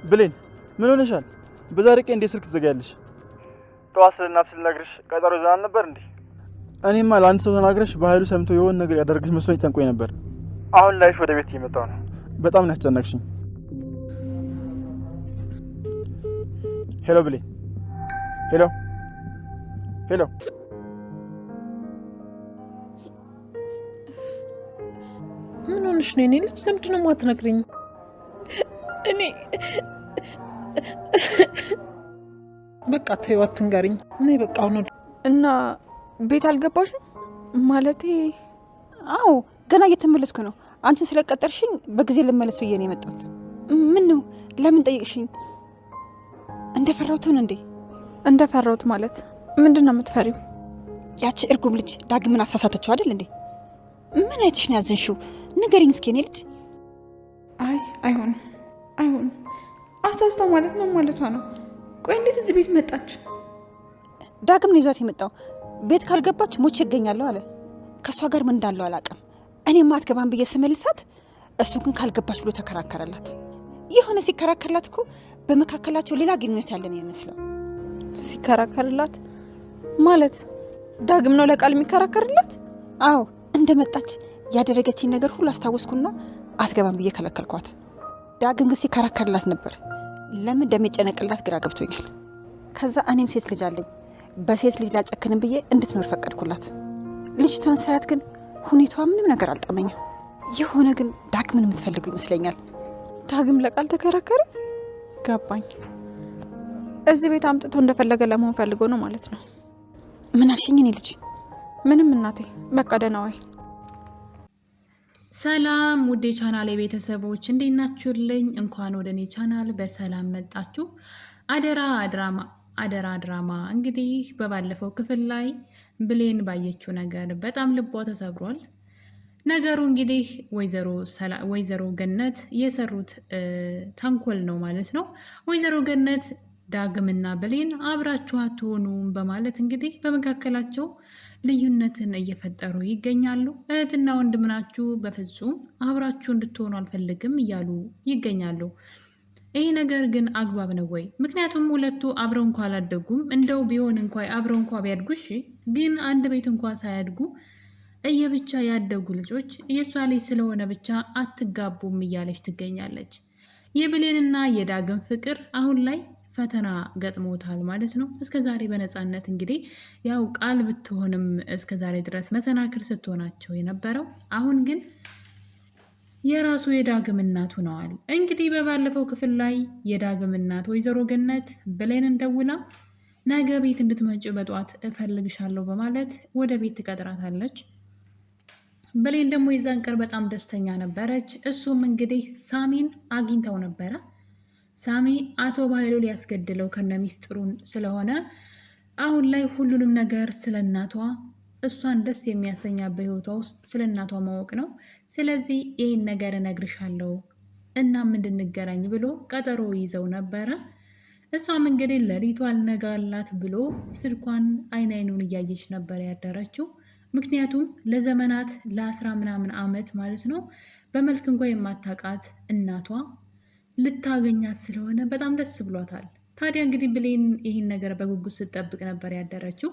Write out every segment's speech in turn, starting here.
ብሌን ምን ሆነሻል? በዛሬ ቀን እንዴት ስልክ ትዘጋያለሽ? ጠዋት እናት ልነግርሽ ቀጠሮ ይዘናል ነበር እንዴ? እኔማ ለአንድ ሰው ተናግረሽ በኃይሉ ሰምቶ የሆነ ነገር ያደረግሽ መስሎኝ ጨንቆኝ ነበር። አሁን ላይሽ ወደ ቤት እየመጣሁ ነው። በጣም ነው ያስጨነቅሽኝ። ሄሎ ብሌን፣ ሄሎ ሄሎ። ምን ሆነሽ ነው? እኔ ልጅ ለምንድን ነው የማትነግሪኝ? እኔ በቃ ተይው አትንገሪኝ። እኔ በቃ ነው። እና ቤት አልገባሽም? ማለቴ አዎ ገና እየተመለስኩ ነው። አንቺን ስለቀጠርሽኝ በጊዜ ልመለስ ብዬ ነው የመጣሁት። ምን ነው ለምን ጠይቅሽኝ? እንደፈራሁት እንዴ? እንደፈራሁት ማለት ምንድነው የምትፈሪው? ያቺ እርጉም ልጅ ዳግምን አሳሳተችው አይደል እንዴ? ምን አይተሽ ነው ያዘንሽው? ንገሪኝ እስኪ እኔ ልጅ። አይ አይሆንም። አሳስታ ማለት ምን ማለቷ ነው? ቆይ እንዴት እዚህ ቤት መጣች? ዳግም ነው ይዟት የመጣው። ቤት ካልገባች ሞቼ እገኛለሁ አለ። ከሷ ጋር ምን እንዳለው አላውቅም። እኔማ አትገባም ብዬ ስመልሳት እሱ ግን ካልገባች ብሎ ተከራከረላት። የሆነ ሲከራከርላት እኮ በመካከላቸው ሌላ ግንኙነት ያለ ነው የሚመስለው። ሲከራከርላት ማለት ዳግም ነው ለቃል የሚከራከርላት? አዎ እንደመጣች ያደረገችኝ ነገር ሁሉ አስታወስኩና አትገባም ብዬ ከለከልኳት። ዳግም ግን ሲከራከርላት ነበር። ለምን እንደሚጨነቅላት ግራ ገብቶኛል። ከዛ እኔም ሴት ልጅ አለኝ፣ በሴት ልጅ ላጨክንም ብዬ እንድትኖር ፈቀድኩላት። ልጅቷን ሳያት ግን ሁኔታዋ ምንም ነገር አልጣመኝም። የሆነ ግን ዳግምን የምትፈልገው ይመስለኛል። ዳግም ለቃል ተከራከረ? ገባኝ። እዚህ ቤት አምጥቶ እንደፈለገ ለመሆን ፈልጎ ነው ማለት ነው። ምን አልሽኝ? እኔ ልጅ ምንም እናቴ፣ በቃ ደህና ዋይ። ሰላም ውዴ ቻናል ቤተሰቦች እንዴት ናችሁልኝ? እንኳን ወደ እኔ ቻናል በሰላም መጣችሁ። አደራ ድራማ እንግዲህ በባለፈው ክፍል ላይ ብሌን ባየችው ነገር በጣም ልቧ ተሰብሯል። ነገሩ እንግዲህ ወይዘሮ ገነት የሰሩት ተንኮል ነው ማለት ነው። ወይዘሮ ገነት ዳግምና ብሌን አብራችሁ አትሆኑም በማለት እንግዲህ በመካከላቸው ልዩነትን እየፈጠሩ ይገኛሉ። እህትና ወንድም ናችሁ፣ በፍጹም አብራችሁ እንድትሆኑ አልፈልግም እያሉ ይገኛሉ። ይህ ነገር ግን አግባብ ነው ወይ? ምክንያቱም ሁለቱ አብረው እንኳ አላደጉም። እንደው ቢሆን እንኳ አብረው እንኳ ቢያድጉ እሺ፣ ግን አንድ ቤት እንኳ ሳያድጉ እየብቻ ያደጉ ልጆች የእሷ ልጅ ስለሆነ ብቻ አትጋቡም እያለች ትገኛለች። የብሌንና የዳግም ፍቅር አሁን ላይ ፈተና ገጥሞታል ማለት ነው። እስከዛሬ በነፃነት እንግዲህ ያው ቃል ብትሆንም እስከዛሬ ድረስ መሰናክል ስትሆናቸው የነበረው አሁን ግን የራሱ የዳግም እናት ሆነዋል። እንግዲህ በባለፈው ክፍል ላይ የዳግም እናት ወይዘሮ ገነት ብሌንን ደውላ ነገ ቤት እንድትመጪ በጧት እፈልግሻለሁ በማለት ወደ ቤት ትቀጥራታለች። ብሌን ደግሞ የዛን ቀን በጣም ደስተኛ ነበረች። እሱም እንግዲህ ሳሚን አግኝተው ነበረ። ሳሚ አቶ ባህሉ ሊያስገድለው ከነ ሚስጥሩን ስለሆነ አሁን ላይ ሁሉንም ነገር ስለ እናቷ እሷን ደስ የሚያሰኛ በህይወቷ ውስጥ ስለ እናቷ ማወቅ ነው። ስለዚህ ይህን ነገር እነግርሻለሁ እናም እንድንገናኝ ብሎ ቀጠሮ ይዘው ነበረ። እሷም እንግዲህ ሌሊቱ አልነጋላት ብሎ ስልኳን አይኑን እያየች ነበር ያደረችው። ምክንያቱም ለዘመናት ለ10 ምናምን ዓመት ማለት ነው በመልክ እንኳ የማታውቃት እናቷ ልታገኛት ስለሆነ በጣም ደስ ብሏታል። ታዲያ እንግዲህ ብሌን ይህን ነገር በጉጉት ስትጠብቅ ነበር ያደረችው።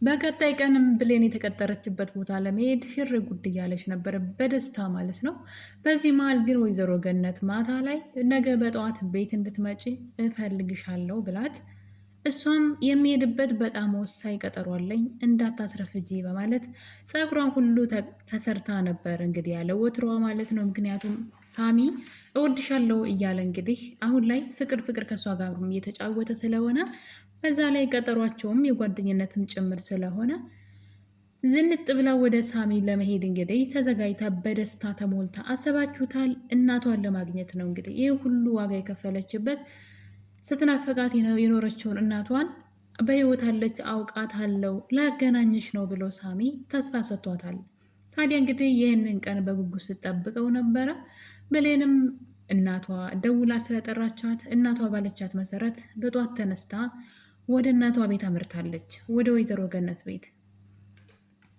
በቀጣይ ቀንም ብሌን የተቀጠረችበት ቦታ ለመሄድ ሽር ጉድ እያለች ነበር በደስታ ማለት ነው። በዚህ መሀል ግን ወይዘሮ ገነት ማታ ላይ ነገ በጠዋት ቤት እንድትመጪ እፈልግሻለሁ ብላት እሷም የሚሄድበት በጣም ወሳኝ ቀጠሮ አለኝ እንዳታስረፍጂ በማለት ፀጉሯን ሁሉ ተሰርታ ነበር እንግዲህ ያለ ወትሮዋ ማለት ነው። ምክንያቱም ሳሚ እወድሻለሁ እያለ እንግዲህ አሁን ላይ ፍቅር ከእሷ ጋር እየተጫወተ ስለሆነ በዛ ላይ ቀጠሯቸውም የጓደኝነትም ጭምር ስለሆነ ዝንጥ ብላ ወደ ሳሚ ለመሄድ እንግዲህ ተዘጋጅታ በደስታ ተሞልታ አሰባችሁታል። እናቷን ለማግኘት ነው እንግዲህ ይህ ሁሉ ዋጋ የከፈለችበት። ስትናፈቃት የኖረችውን እናቷን በህይወት አለች አውቃታለሁ ላገናኝሽ ነው ብሎ ሳሚ ተስፋ ሰጥቷታል። ታዲያ እንግዲህ ይህንን ቀን በጉጉት ስትጠብቀው ነበረ። ብሌንም እናቷ ደውላ ስለጠራቻት እናቷ ባለቻት መሰረት በጧት ተነስታ ወደ እናቷ ቤት አምርታለች፣ ወደ ወይዘሮ ገነት ቤት።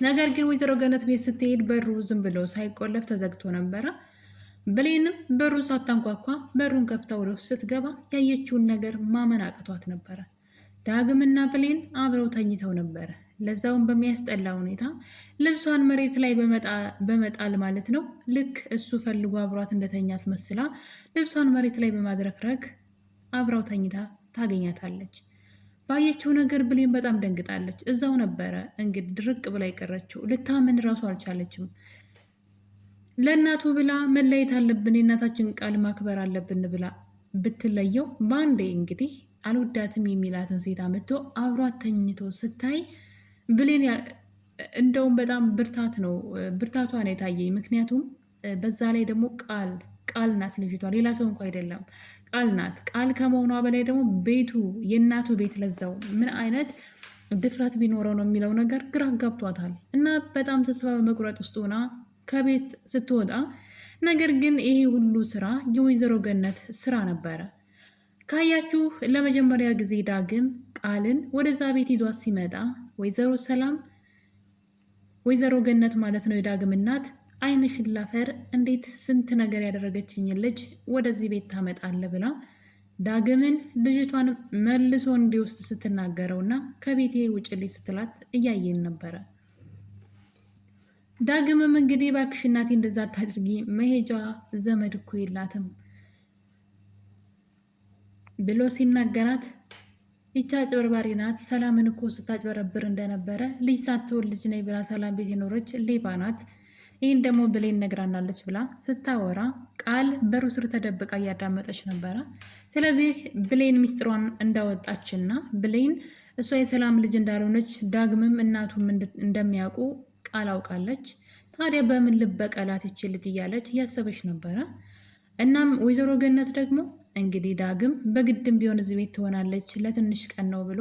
ነገር ግን ወይዘሮ ገነት ቤት ስትሄድ በሩ ዝም ብሎ ሳይቆለፍ ተዘግቶ ነበረ። ብሌንም በሩ ሳታንኳኳ በሩን ከፍታ ወደ ውስጥ ስትገባ ያየችውን ነገር ማመን አቅቷት ነበረ። ዳግምና ብሌን አብረው ተኝተው ነበረ። ለዛውን በሚያስጠላ ሁኔታ ልብሷን መሬት ላይ በመጣል ማለት ነው። ልክ እሱ ፈልጎ አብሯት እንደተኛ አስመስላ ልብሷን መሬት ላይ በማድረክረክ አብራው ተኝታ ታገኛታለች። ባየችው ነገር ብሌን በጣም ደንግጣለች። እዛው ነበረ እንግዲህ ድርቅ ብላ የቀረችው። ልታምን ራሱ አልቻለችም። ለእናቱ ብላ መለየት አለብን፣ የእናታችን ቃል ማክበር አለብን ብላ ብትለየው በአንዴ እንግዲህ አልወዳትም የሚላትን ሴት አምጥቶ አብሯት ተኝቶ ስታይ ብሌን እንደውም በጣም ብርታቷን የታየኝ። ምክንያቱም በዛ ላይ ደግሞ ቃል ናት ልጅቷ፣ ሌላ ሰው እንኳ አይደለም፣ ቃል ናት። ቃል ከመሆኗ በላይ ደግሞ ቤቱ የእናቱ ቤት ለዛው ምን አይነት ድፍረት ቢኖረው ነው የሚለው ነገር ግራ ገብቷታል። እና በጣም ተስፋ በመቁረጥ ውስጥ ሆና ከቤት ስትወጣ፣ ነገር ግን ይሄ ሁሉ ስራ የወይዘሮ ገነት ስራ ነበረ። ካያችሁ ለመጀመሪያ ጊዜ ዳግም ቃልን ወደዛ ቤት ይዟት ሲመጣ ወይዘሮ ሰላም ወይዘሮ ገነት ማለት ነው የዳግም እናት ዓይንሽን ላፈር፣ እንዴት ስንት ነገር ያደረገችኝ ልጅ ወደዚህ ቤት ታመጣለ ብላ ዳግምን ልጅቷን መልሶ እንዲወስድ ስትናገረውና ከቤቴ ውጭልኝ ስትላት እያየን ነበረ። ዳግምም እንግዲህ እባክሽ እናቴ እንደዛ አታድርጊ፣ መሄጃ ዘመድ እኮ የላትም ብሎ ሲናገራት ይቻ አጭበርባሪ ናት፣ ሰላምን እኮ ስታጭበረብር እንደነበረ ልጅ ሳትወልድ ልጅ ነኝ ብላ ሰላም ቤት የኖረች ሌባ ናት፣ ይህን ደግሞ ብሌን ነግራናለች ብላ ስታወራ ቃል በሩ ስር ተደብቃ እያዳመጠች ነበረ። ስለዚህ ብሌን ሚስጥሯን እንዳወጣችና ብሌን እሷ የሰላም ልጅ እንዳልሆነች ዳግምም እናቱም እንደሚያውቁ ቃል አውቃለች። ታዲያ በምን ልበቀላት ይችል ልጅ እያለች እያሰበች ነበረ። እናም ወይዘሮ ገነት ደግሞ እንግዲህ ዳግም በግድም ቢሆን እዚህ ቤት ትሆናለች ለትንሽ ቀን ነው ብሎ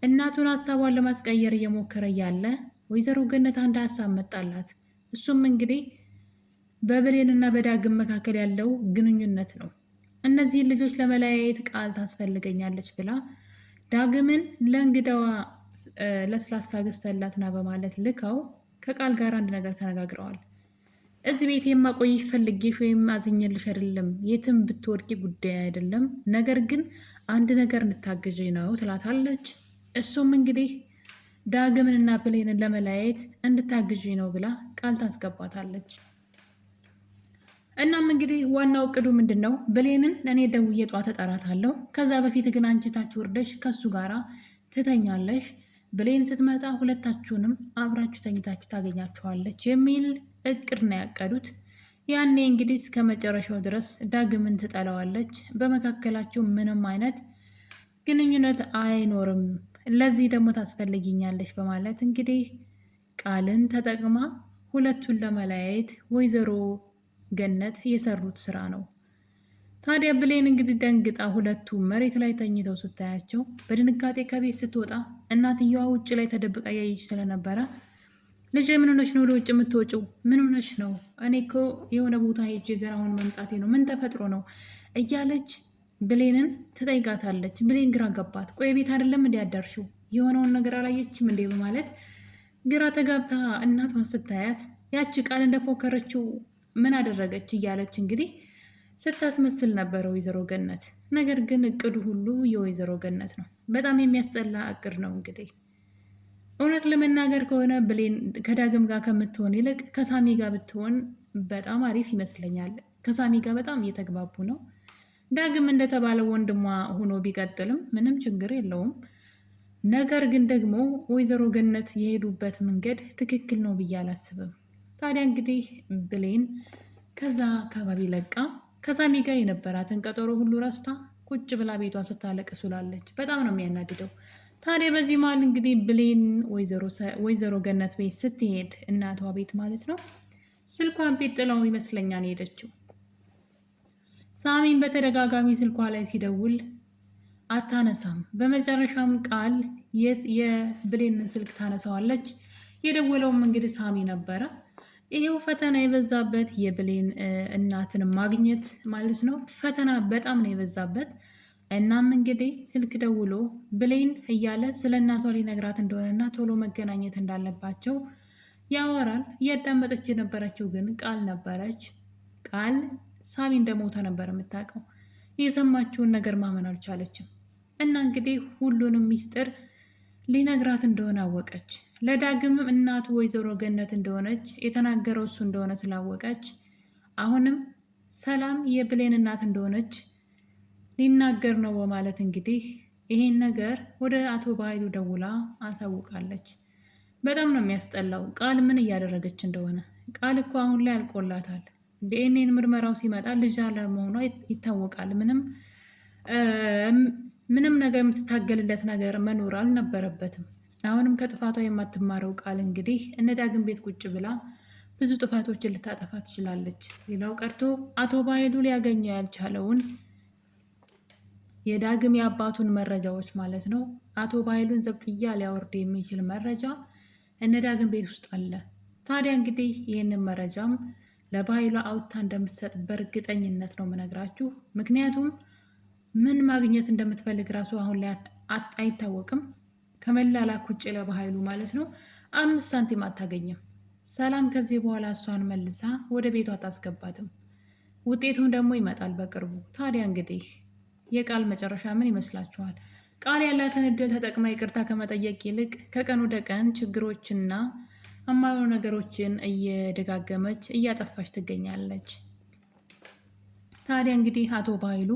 እናቱን ሀሳቧን ለማስቀየር እየሞከረ ያለ ወይዘሮ ገነት አንድ ሀሳብ መጣላት። እሱም እንግዲህ በብሌንና በዳግም መካከል ያለው ግንኙነት ነው። እነዚህን ልጆች ለመለያየት ቃል ታስፈልገኛለች ብላ ዳግምን ለእንግዳዋ ለስላሳ ገዝተላትና በማለት ልካው ከቃል ጋር አንድ ነገር ተነጋግረዋል። እዚህ ቤት የማቆይሽ ፈልጌሽ ወይም አዝኜልሽ አይደለም፣ የትም ብትወድቂ ጉዳይ አይደለም፣ ነገር ግን አንድ ነገር እንታገዥ ነው ትላታለች። እሱም እንግዲህ ዳግምንና ብሌንን ለመለያየት እንድታግዥ ነው ብላ ቃል ታስገባታለች። እናም እንግዲህ ዋናው እቅዱ ምንድን ነው? ብሌንን እኔ ደውዬ ጧት እጠራታለሁ፣ ከዛ በፊት ግን አንቺ ታች ወርደሽ ከሱ ጋራ ትተኛለሽ፣ ብሌን ስትመጣ ሁለታችሁንም አብራችሁ ተኝታችሁ ታገኛችኋለች የሚል እቅድ ነው ያቀዱት። ያኔ እንግዲህ እስከ መጨረሻው ድረስ ዳግምን ትጠላዋለች፣ በመካከላቸው ምንም አይነት ግንኙነት አይኖርም፣ ለዚህ ደግሞ ታስፈልጊኛለች በማለት እንግዲህ ቃልን ተጠቅማ ሁለቱን ለመለያየት ወይዘሮ ገነት የሰሩት ስራ ነው። ታዲያ ብሌን እንግዲህ ደንግጣ ሁለቱ መሬት ላይ ተኝተው ስታያቸው በድንጋጤ ከቤት ስትወጣ እናትየዋ ውጭ ላይ ተደብቃ ያየች ስለነበረ ልጄ ምን ሆነሽ ነው ወደ ውጭ የምትወጪው? ምን ሆነሽ ነው? እኔ እኮ የሆነ ቦታ ሄጄ ገራውን መምጣቴ ነው፣ ምን ተፈጥሮ ነው እያለች ብሌንን ትጠይቃታለች። ብሌን ግራ ገባት። ቆይ ቤት አይደለም እንዲ ያዳርሽው? የሆነውን ነገር አላየችም እንዴ? በማለት ግራ ተጋብታ እናቷን ስታያት ያቺ ቃል እንደፎከረችው ምን አደረገች እያለች እንግዲህ ስታስመስል ነበረ ወይዘሮ ገነት። ነገር ግን እቅዱ ሁሉ የወይዘሮ ገነት ነው። በጣም የሚያስጠላ እቅድ ነው። እንግዲህ እውነት ለመናገር ከሆነ ብሌን ከዳግም ጋር ከምትሆን ይልቅ ከሳሚ ጋር ብትሆን በጣም አሪፍ ይመስለኛል። ከሳሚ ጋር በጣም እየተግባቡ ነው። ዳግም እንደተባለው ወንድሟ ሆኖ ቢቀጥልም ምንም ችግር የለውም። ነገር ግን ደግሞ ወይዘሮ ገነት የሄዱበት መንገድ ትክክል ነው ብዬ አላስብም። ታዲያ እንግዲህ ብሌን ከዛ አካባቢ ለቃ ከሳሚ ጋር የነበራትን ቀጠሮ ሁሉ ረስታ ቁጭ ብላ ቤቷ ስታለቅስ ውላለች። በጣም ነው የሚያናድደው። ታዲያ በዚህ መሀል እንግዲህ ብሌን ወይዘሮ ገነት ቤት ስትሄድ እናቷ ቤት ማለት ነው ስልኳን ቤት ጥላው ይመስለኛል ሄደችው። ሳሚን በተደጋጋሚ ስልኳ ላይ ሲደውል አታነሳም። በመጨረሻም ቃል የብሌንን ስልክ ታነሳዋለች። የደወለውም እንግዲህ ሳሚ ነበረ። ይሄው ፈተና የበዛበት የብሌን እናትን ማግኘት ማለት ነው። ፈተና በጣም ነው የበዛበት። እናም እንግዲህ ስልክ ደውሎ ብሌን እያለ ስለ እናቷ ሊነግራት እንደሆነና ቶሎ መገናኘት እንዳለባቸው ያወራል። እያዳመጠች የነበረችው ግን ቃል ነበረች። ቃል ሳሚ እንደሞተ ነበር የምታውቀው። የሰማችውን ነገር ማመን አልቻለችም እና እንግዲህ ሁሉንም ሚስጥር ሊነግራት እንደሆነ አወቀች። ለዳግምም እናቱ ወይዘሮ ገነት እንደሆነች የተናገረው እሱ እንደሆነ ስላወቀች አሁንም ሰላም የብሌን እናት እንደሆነች ሊናገር ነው በማለት እንግዲህ ይሄን ነገር ወደ አቶ በኃይሉ ደውላ አሳውቃለች። በጣም ነው የሚያስጠላው ቃል ምን እያደረገች እንደሆነ። ቃል እኮ አሁን ላይ አልቆላታል። ዲኤንኤን ምርመራው ሲመጣ ልጅ አለመሆኗ ይታወቃል። ምንም ነገር የምትታገልለት ነገር መኖር አልነበረበትም። አሁንም ከጥፋቷ የማትማረው ቃል እንግዲህ እነ ዳግም ቤት ቁጭ ብላ ብዙ ጥፋቶችን ልታጠፋ ትችላለች። ሌላው ቀርቶ አቶ በኃይሉ ሊያገኘው ያልቻለውን የዳግም የአባቱን መረጃዎች ማለት ነው አቶ በኃይሉን ዘብጥያ ሊያወርድ የሚችል መረጃ እነ ዳግም ቤት ውስጥ አለ። ታዲያ እንግዲህ ይህንን መረጃም ለበኃይሉ አውጥታ እንደምትሰጥ በእርግጠኝነት ነው የምነግራችሁ። ምክንያቱም ምን ማግኘት እንደምትፈልግ ራሱ አሁን ላይ አይታወቅም። ከመላላክ ውጭ ለበኃይሉ ማለት ነው 5 ሳንቲም አታገኝም። ሰላም ከዚህ በኋላ እሷን መልሳ ወደ ቤቷ አታስገባትም። ውጤቱም ደግሞ ይመጣል በቅርቡ። ታዲያ እንግዲህ የቃል መጨረሻ ምን ይመስላችኋል? ቃል ያላትን እድል ተጠቅማ ይቅርታ ከመጠየቅ ይልቅ ከቀን ወደ ቀን ችግሮችና የማይሆኑ ነገሮችን እየደጋገመች እያጠፋች ትገኛለች። ታዲያ እንግዲህ አቶ በኃይሉ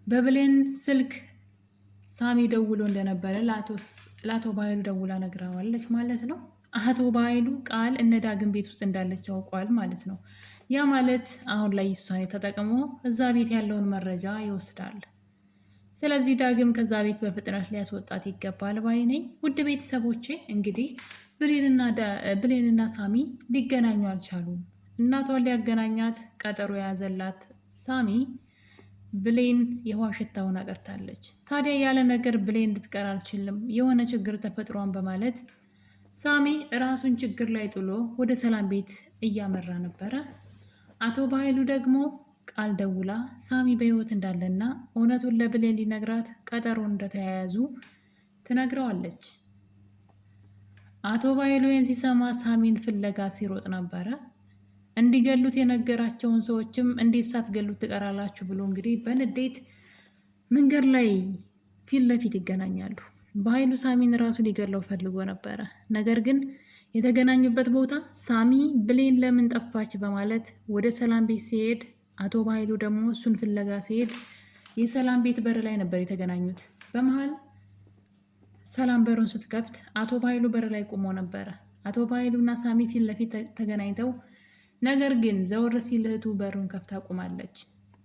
በብሌን ስልክ ሳሚ ደውሎ እንደነበረ ለአቶ በኃይሉ ደውላ ነግረዋለች ማለት ነው። አቶ በኃይሉ ቃል እነ ዳግም ቤት ውስጥ እንዳለች ያውቋል ማለት ነው። ያ ማለት አሁን ላይ እሷን ተጠቅሞ እዛ ቤት ያለውን መረጃ ይወስዳል። ስለዚህ ዳግም ከዛ ቤት በፍጥነት ሊያስወጣት ይገባል ባይ ነኝ። ውድ ቤተሰቦቼ እንግዲህ ብሌንና ሳሚ ሊገናኙ አልቻሉም። እናቷን ሊያገናኛት ቀጠሮ የያዘላት ሳሚ ብሌን የውሃ ሽታውን አቀርታለች። ታዲያ ያለ ነገር ብሌን እንድትቀር አልችልም፣ የሆነ ችግር ተፈጥሯን በማለት ሳሚ ራሱን ችግር ላይ ጥሎ ወደ ሰላም ቤት እያመራ ነበረ። አቶ በኃይሉ ደግሞ ቃል ደውላ ሳሚ በህይወት እንዳለና እውነቱን ለብሌን ሊነግራት ቀጠሮን እንደተያያዙ ትነግረዋለች። አቶ በኃይሉ ይህን ሲሰማ ሳሚን ፍለጋ ሲሮጥ ነበረ። እንዲገሉት የነገራቸውን ሰዎችም እንዴት ሳትገሉት ትቀራላችሁ ብሎ እንግዲህ በንዴት መንገድ ላይ ፊት ለፊት ይገናኛሉ። በኃይሉ ሳሚን ራሱ ሊገለው ፈልጎ ነበረ። ነገር ግን የተገናኙበት ቦታ ሳሚ ብሌን ለምን ጠፋች በማለት ወደ ሰላም ቤት ሲሄድ፣ አቶ በኃይሉ ደግሞ እሱን ፍለጋ ሲሄድ የሰላም ቤት በር ላይ ነበር የተገናኙት። በመሀል ሰላም በሩን ስትከፍት አቶ በኃይሉ በር ላይ ቆሞ ነበረ። አቶ በኃይሉ እና ሳሚ ፊት ለፊት ተገናኝተው ነገር ግን ዘወር ሲል እህቱ በሩን ከፍታ ቆማለች።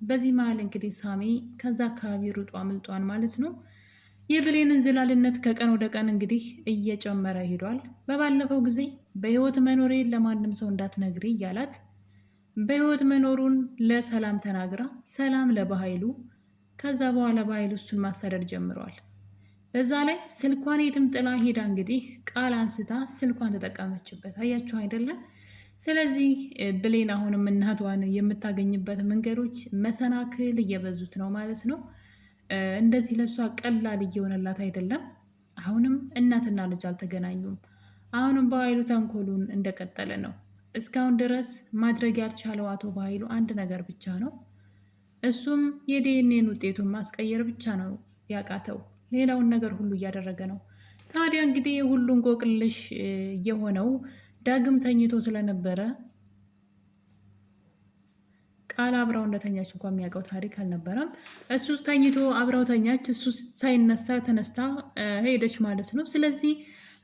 በዚህ መሀል እንግዲህ ሳሚ ከዛ አካባቢ ሩጦ አምልጧን ማለት ነው። የብሌንን ዝላልነት ከቀን ወደ ቀን እንግዲህ እየጨመረ ሄዷል። በባለፈው ጊዜ በህይወት መኖሬን ለማንም ሰው እንዳትነግሪ እያላት በህይወት መኖሩን ለሰላም ተናግራ ሰላም ለበኃይሉ፣ ከዛ በኋላ በኃይሉ እሱን ማሳደድ ጀምረዋል። በዛ ላይ ስልኳን የትም ጥላ ሄዳ እንግዲህ ቃል አንስታ ስልኳን ተጠቀመችበት። አያችሁ አይደለም? ስለዚህ ብሌን አሁንም እናቷን የምታገኝበት መንገዶች መሰናክል እየበዙት ነው ማለት ነው። እንደዚህ ለእሷ ቀላል እየሆነላት አይደለም። አሁንም እናትና ልጅ አልተገናኙም። አሁንም በኃይሉ ተንኮሉን እንደቀጠለ ነው። እስካሁን ድረስ ማድረግ ያልቻለው አቶ በኃይሉ አንድ ነገር ብቻ ነው። እሱም የዲኤንኤን ውጤቱን ማስቀየር ብቻ ነው ያቃተው። ሌላውን ነገር ሁሉ እያደረገ ነው። ታዲያ እንግዲህ የሁሉ እንቆቅልሽ የሆነው ዳግም ተኝቶ ስለነበረ ቃል አብራው እንደተኛች እንኳን የሚያውቀው ታሪክ አልነበረም። እሱ ተኝቶ አብራው ተኛች። እሱ ሳይነሳ ተነስታ ሄደች ማለት ነው። ስለዚህ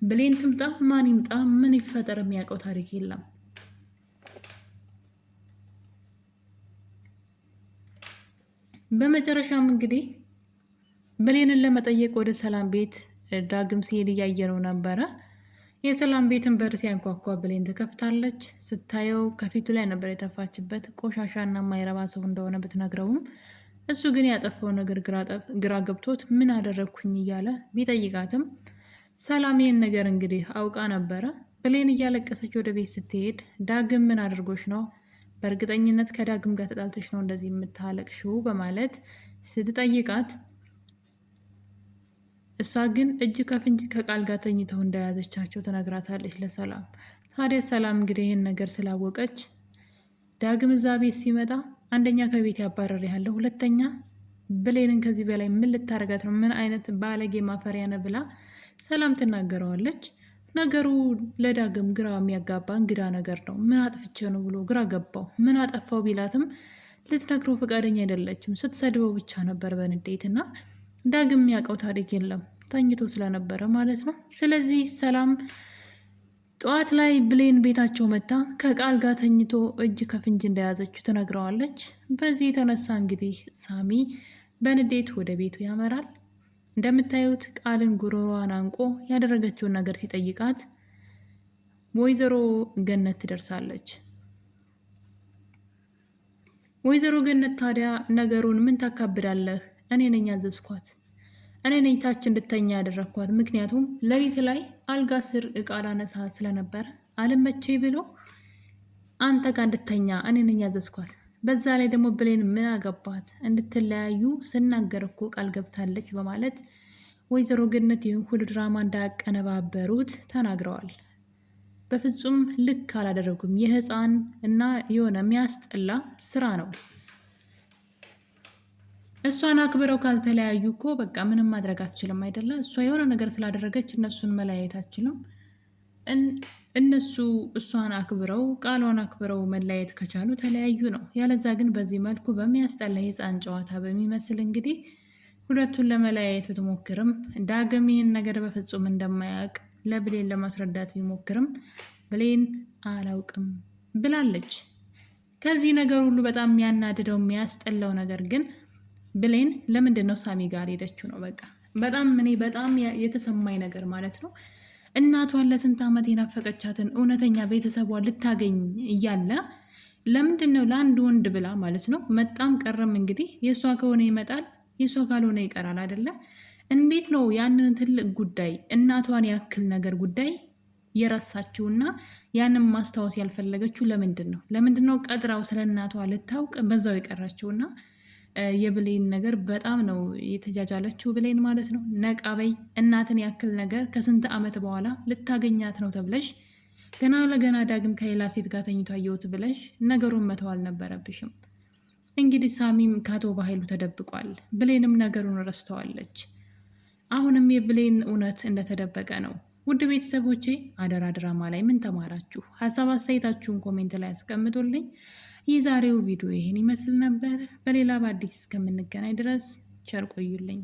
ብሌን ትምጣ ማን ይምጣ ምን ይፈጠር የሚያውቀው ታሪክ የለም። በመጨረሻም እንግዲህ ብሌንን ለመጠየቅ ወደ ሰላም ቤት ዳግም ሲሄድ እያየነው ነበረ። የሰላም ቤትን በር ሲያንኳኳ ብሌን ትከፍታለች። ስታየው ከፊቱ ላይ ነበር የተፋችበት። ቆሻሻና ማይረባ ሰው እንደሆነ ብትነግረውም እሱ ግን ያጠፋው ነገር ግራ ገብቶት ምን አደረግኩኝ እያለ ቢጠይቃትም ሰላም ይህን ነገር እንግዲህ አውቃ ነበረ። ብሌን እያለቀሰች ወደ ቤት ስትሄድ ዳግም ምን አድርጎች ነው? በእርግጠኝነት ከዳግም ጋር ተጣልተሽ ነው እንደዚህ የምታለቅሽው በማለት ስትጠይቃት እሷ ግን እጅ ከፍንጅ ከቃል ጋር ተኝተው እንደያዘቻቸው ትነግራታለች ለሰላም። ታዲያ ሰላም እንግዲህ ይህን ነገር ስላወቀች ዳግም እዛ ቤት ሲመጣ አንደኛ ከቤት ያባረር ያለው፣ ሁለተኛ ብሌንን ከዚህ በላይ ምን ልታረጋት ነው? ምን አይነት ባለጌ ማፈሪያ ነህ ብላ ሰላም ትናገረዋለች። ነገሩ ለዳግም ግራ የሚያጋባ እንግዳ ነገር ነው። ምን አጥፍቼ ነው ብሎ ግራ ገባው። ምን አጠፋው ቢላትም ልትነግረው ፈቃደኛ አይደለችም። ስትሰድበው ብቻ ነበር በንዴት እና ዳግም የሚያውቀው ታሪክ የለም ተኝቶ ስለነበረ ማለት ነው። ስለዚህ ሰላም ጠዋት ላይ ብሌን ቤታቸው መታ ከቃል ጋር ተኝቶ እጅ ከፍንጅ እንደያዘችው ትነግረዋለች። በዚህ የተነሳ እንግዲህ ሳሚ በንዴት ወደ ቤቱ ያመራል። እንደምታዩት ቃልን ጉሮሯን አንቆ ያደረገችውን ነገር ሲጠይቃት ወይዘሮ ገነት ትደርሳለች። ወይዘሮ ገነት ታዲያ ነገሩን ምን ታካብዳለህ? እኔ ነኝ ያዘዝኳት፣ እኔ ነኝ ታች እንድተኛ ያደረግኳት። ምክንያቱም ሌሊት ላይ አልጋ ስር እቃ ላነሳ ስለነበረ አልመቼ ብሎ አንተ ጋር እንድተኛ እኔ ነኝ ያዘዝኳት። በዛ ላይ ደግሞ ብሌን ምን አገባት? እንድትለያዩ ስናገር እኮ ቃል ገብታለች በማለት ወይዘሮ ገነት ይህን ሁሉ ድራማ እንዳያቀነባበሩት ተናግረዋል። በፍጹም ልክ አላደረጉም። የህፃን እና የሆነ የሚያስጠላ ስራ ነው። እሷን አክብረው ካልተለያዩ እኮ በቃ ምንም ማድረግ አትችልም አይደለ? እሷ የሆነ ነገር ስላደረገች እነሱን መለያየት አትችልም። እነሱ እሷን አክብረው ቃሏን አክብረው መለያየት ከቻሉ ተለያዩ ነው። ያለዛ ግን በዚህ መልኩ በሚያስጠላ የህፃን ጨዋታ በሚመስል እንግዲህ ሁለቱን ለመለያየት ብትሞክርም ዳግም ይህን ነገር በፍጹም እንደማያውቅ ለብሌን ለማስረዳት ቢሞክርም ብሌን አላውቅም ብላለች። ከዚህ ነገር ሁሉ በጣም የሚያናድደው የሚያስጠላው ነገር ግን ብሌን ለምንድን ነው ሳሚ ጋር ሄደችው ነው። በቃ በጣም የተሰማኝ ነገር ማለት ነው። እናቷን ለስንት ዓመት የናፈቀቻትን እውነተኛ ቤተሰቧን ልታገኝ እያለ ለምንድን ነው ለአንድ ወንድ ብላ ማለት ነው። መጣም ቀረም እንግዲህ የእሷ ከሆነ ይመጣል፣ የእሷ ካልሆነ ይቀራል አይደለም። እንዴት ነው ያንን ትልቅ ጉዳይ እናቷን ያክል ነገር ጉዳይ የረሳችውና ያንን ማስታወስ ያልፈለገችው ለምንድን ነው ቀጥራው ስለ እናቷ ልታውቅ በዛው የቀረችውና የብሌን ነገር በጣም ነው የተጃጃለችው ብሌን ማለት ነው። ነቃበይ እናትን ያክል ነገር ከስንት ዓመት በኋላ ልታገኛት ነው ተብለሽ ገና ለገና ዳግም ከሌላ ሴት ጋር ተኝቶ አየሁት ብለሽ ነገሩን መተው አልነበረብሽም። እንግዲህ ሳሚም ከአቶ በኃይሉ ተደብቋል። ብሌንም ነገሩን ረስተዋለች። አሁንም የብሌን እውነት እንደተደበቀ ነው። ውድ ቤተሰቦቼ አደራ ድራማ ላይ ምን ተማራችሁ? ሀሳብ አስተያየታችሁን ኮሜንት ላይ አስቀምጡልኝ። የዛሬው ቪዲዮ ይህን ይመስል ነበር። በሌላ በአዲስ እስከምንገናኝ ድረስ ቸር ቆዩልኝ።